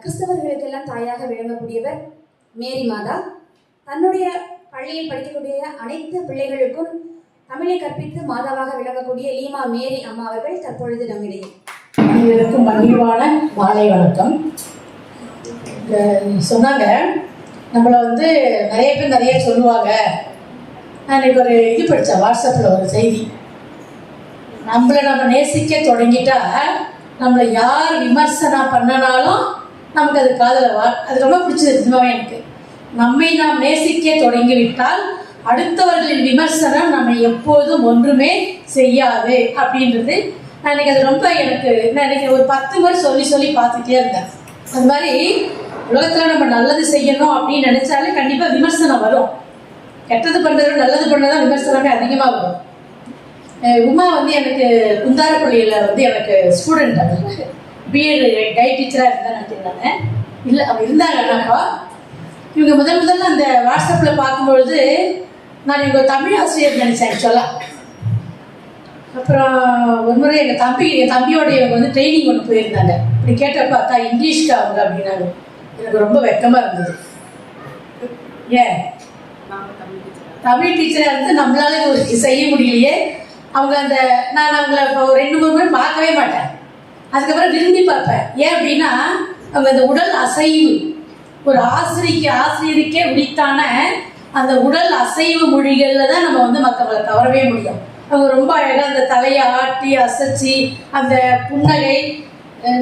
கிறிஸ்தவர்களுக்கெல்லாம் தாயாக விளங்கக்கூடியவர் மேரி மாதா. தன்னுடைய பள்ளியில் படிக்கக்கூடிய அனைத்து பிள்ளைகளுக்கும் தமிழை கற்பித்து மாதாவாக விளங்கக்கூடிய லீமா மேரி அம்மா அவர்கள் தற்பொழுது நம்மிடையே. அனைவருக்கும் மகிழ்வான மாலை வணக்கம். சொன்னாங்க நம்மளை நிறைய பேர் நிறைய சொல்லுவாங்க. நான் இன்னைக்கு ஒரு இது படித்தேன், வாட்ஸ்அப்பில் ஒரு செய்தி. நம்மளை நம்ம நேசிக்க தொடங்கிட்டா நம்மளை யார் விமர்சனம் பண்ணனாலும் நமக்கு அது காதல அது ரொம்ப பிடிச்சது நிஜமாவே எனக்கு. நம்மை நாம் நேசிக்க தொடங்கிவிட்டால் அடுத்தவர்களின் விமர்சனம் நம்ம எப்போதும் ஒன்றுமே செய்யாது அப்படின்றது நான் இன்னைக்கு அது ரொம்ப எனக்கு ஒரு 10 முறை சொல்லி பார்த்துக்கிட்டே இருந்தேன். அது மாதிரி உலகத்தில் நம்ம நல்லது செய்யணும் அப்படின்னு நினைச்சாலே கண்டிப்பாக விமர்சனம் வரும். கெட்டது பண்ணுறத நல்லது பண்ணதான் விமர்சனமே அதிகமாக வரும். உமா எனக்கு குந்தாரப்பள்ளியில் எனக்கு ஸ்டூடெண்ட், அது பிஎட் கைட் டீச்சராக இருந்தான்னு நினைக்கிறேன். இல்லை அவங்க இருந்தாங்கன்னாப்பா இவங்க முதல்ல அந்த வாட்ஸ்அப்பில் பார்க்கும்பொழுது நான் இவங்க தமிழ் ஆசிரியர் நினைச்சேன் ஆக்சுவலாக. அப்புறம் ஒரு முறை என் தம்பியோட இவங்க ட்ரைனிங் ஒன்று போயிருந்தாங்க. இப்படி கேட்டப்ப அக்கா இங்கிலீஷ்க்கு அவங்க அப்படின்னாங்க. எனக்கு ரொம்ப வெக்கமாக இருந்தது. ஏன் தமிழ் டீச்சராக இருந்து நம்மளால இது செய்ய முடியலையே. அவங்க நான் அவங்கள ஒரு 2-3 முறை பார்க்கவே மாட்டேன். அதுக்கப்புறம் விரும்பி பார்ப்பேன். ஏன் அப்படின்னா அவங்க அந்த உடல் அசைவு, ஒரு ஆசிரியருக்கே உரித்தான அந்த உடல் அசைவு மொழிகளில் தான் நம்ம மற்றவங்களை கவரவே முடியும். அவங்க ரொம்ப அழகாக அந்த தலையை ஆட்டி அசைச்சி அந்த புன்னகை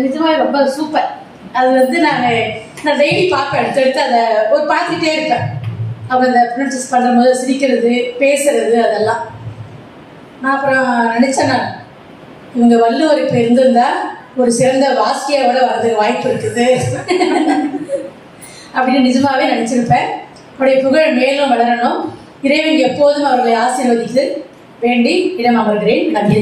நிஜமாக ரொம்ப சூப்பர். அது நான் டெய்லி பார்ப்பேன், எடுத்து அதை பார்த்துக்கிட்டே இருப்பேன். அவங்க அந்த ப்ரொனன்சஸ் பண்ணும்போது சிரிக்கிறது, பேசுறது, அதெல்லாம் நான் அப்புறம் நினச்சேன். நான் இவங்க வள்ளுவர் இப்போ இருந்திருந்தா ஒரு சிறந்த வாசியாவோட வர்றதுக்கு வாய்ப்பு இருக்குது அப்படின்னு நிஜமாவே நினச்சிருப்பேன். அவருடைய புகழ் மேலும் வளரணும். இறைவன் எப்போதும் அவர்களை ஆசீர்வதித்து வேண்டி இடம் அமர்கிறேன். நன்றி.